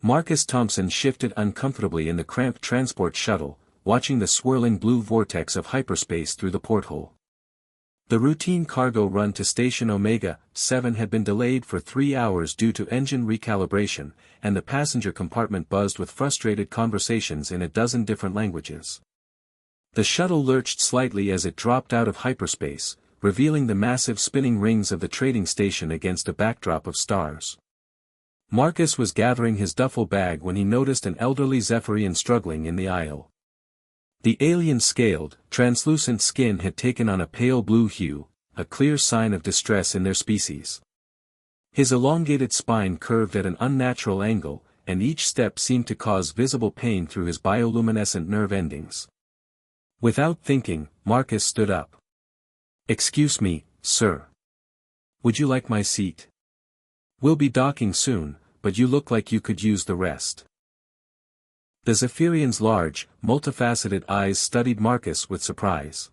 Marcus Thompson shifted uncomfortably in the cramped transport shuttle, watching the swirling blue vortex of hyperspace through the porthole. The routine cargo run to Station Omega-7 had been delayed for 3 hours due to engine recalibration, and the passenger compartment buzzed with frustrated conversations in a dozen different languages. The shuttle lurched slightly as it dropped out of hyperspace, revealing the massive spinning rings of the trading station against a backdrop of stars. Marcus was gathering his duffel bag when he noticed an elderly Zephyrian struggling in the aisle. The alien's scaled, translucent skin had taken on a pale blue hue, a clear sign of distress in their species. His elongated spine curved at an unnatural angle, and each step seemed to cause visible pain through his bioluminescent nerve endings. Without thinking, Marcus stood up. "Excuse me, sir. Would you like my seat? We'll be docking soon, but you look like you could use the rest." The Zephyrian's large, multifaceted eyes studied Marcus with surprise.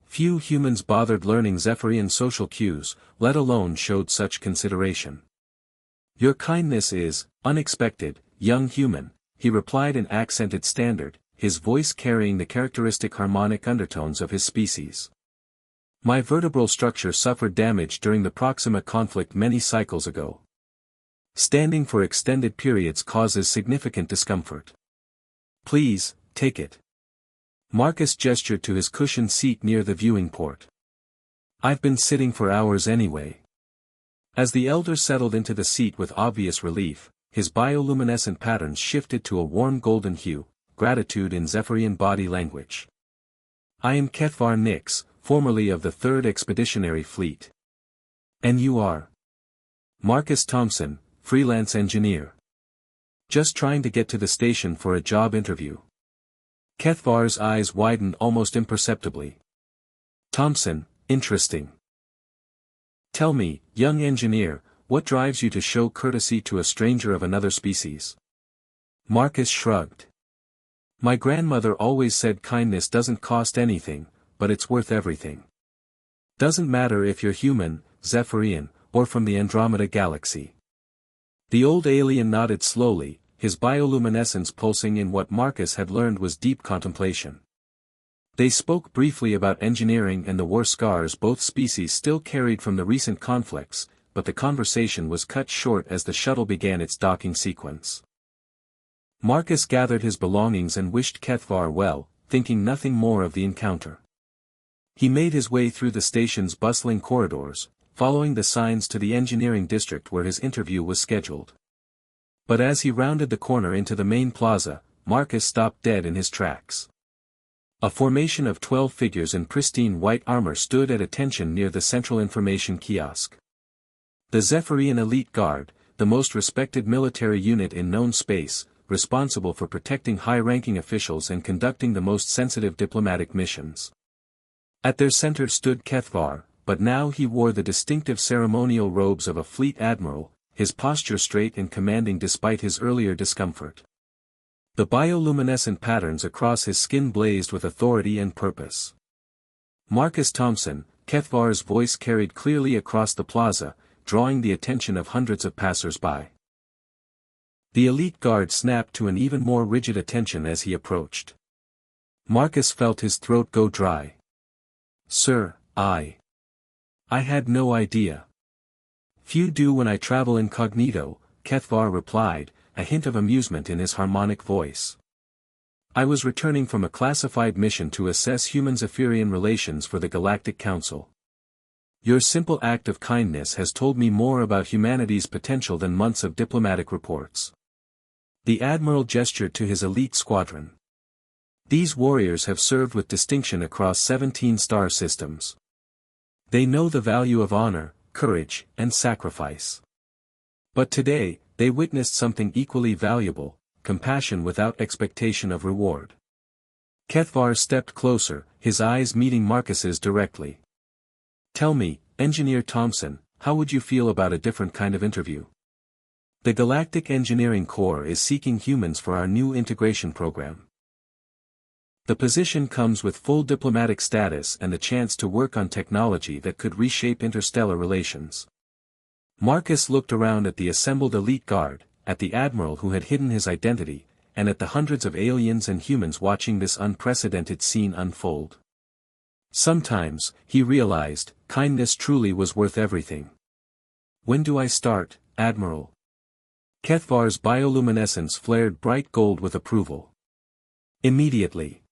Few humans bothered learning Zephyrian social cues, let alone showed such consideration. "Your kindness is unexpected, young human," he replied in accented standard, his voice carrying the characteristic harmonic undertones of his species. "My vertebral structure suffered damage during the Proxima conflict many cycles ago. Standing for extended periods causes significant discomfort. Please, take it." Marcus gestured to his cushioned seat near the viewing port. "I've been sitting for hours anyway." As the elder settled into the seat with obvious relief, his bioluminescent patterns shifted to a warm golden hue, gratitude in Zephyrian body language. "I am Kethvar Nix, formerly of the 3rd Expeditionary Fleet. And you are?" "Marcus Thompson, freelance engineer. Just trying to get to the station for a job interview." Kethvar's eyes widened almost imperceptibly. "Thompson, interesting. Tell me, young engineer, what drives you to show courtesy to a stranger of another species?" Marcus shrugged. "My grandmother always said kindness doesn't cost anything, but it's worth everything. Doesn't matter if you're human, Zephyrian, or from the Andromeda galaxy." The old alien nodded slowly, his bioluminescence pulsing in what Marcus had learned was deep contemplation. They spoke briefly about engineering and the war scars both species still carried from the recent conflicts, but the conversation was cut short as the shuttle began its docking sequence. Marcus gathered his belongings and wished Kethvar well, thinking nothing more of the encounter. He made his way through the station's bustling corridors, following the signs to the engineering district where his interview was scheduled. But as he rounded the corner into the main plaza, Marcus stopped dead in his tracks. A formation of 12 figures in pristine white armor stood at attention near the central information kiosk. The Zephyrian Elite Guard, the most respected military unit in known space, responsible for protecting high-ranking officials and conducting the most sensitive diplomatic missions. At their center stood Kethvar, but now he wore the distinctive ceremonial robes of a fleet admiral, his posture straight and commanding despite his earlier discomfort. The bioluminescent patterns across his skin blazed with authority and purpose. "Marcus Thompson," Kethvar's voice carried clearly across the plaza, drawing the attention of hundreds of passers-by. The elite guard snapped to an even more rigid attention as he approached. Marcus felt his throat go dry. "Sir, I had no idea." "Few do when I travel incognito," Kethvar replied, a hint of amusement in his harmonic voice. "I was returning from a classified mission to assess human-Zephyrian relations for the Galactic Council. Your simple act of kindness has told me more about humanity's potential than months of diplomatic reports." The Admiral gestured to his elite squadron. "These warriors have served with distinction across 17 star systems. They know the value of honor, courage, and sacrifice. But today, they witnessed something equally valuable, compassion without expectation of reward." Kethvar stepped closer, his eyes meeting Marcus's directly. "Tell me, Engineer Thompson, how would you feel about a different kind of interview? The Galactic Engineering Corps is seeking humans for our new integration program. The position comes with full diplomatic status and the chance to work on technology that could reshape interstellar relations." Marcus looked around at the assembled elite guard, at the admiral who had hidden his identity, and at the hundreds of aliens and humans watching this unprecedented scene unfold. Sometimes, he realized, kindness truly was worth everything. "When do I start, Admiral?" Kethvar's bioluminescence flared bright gold with approval. "Immediately."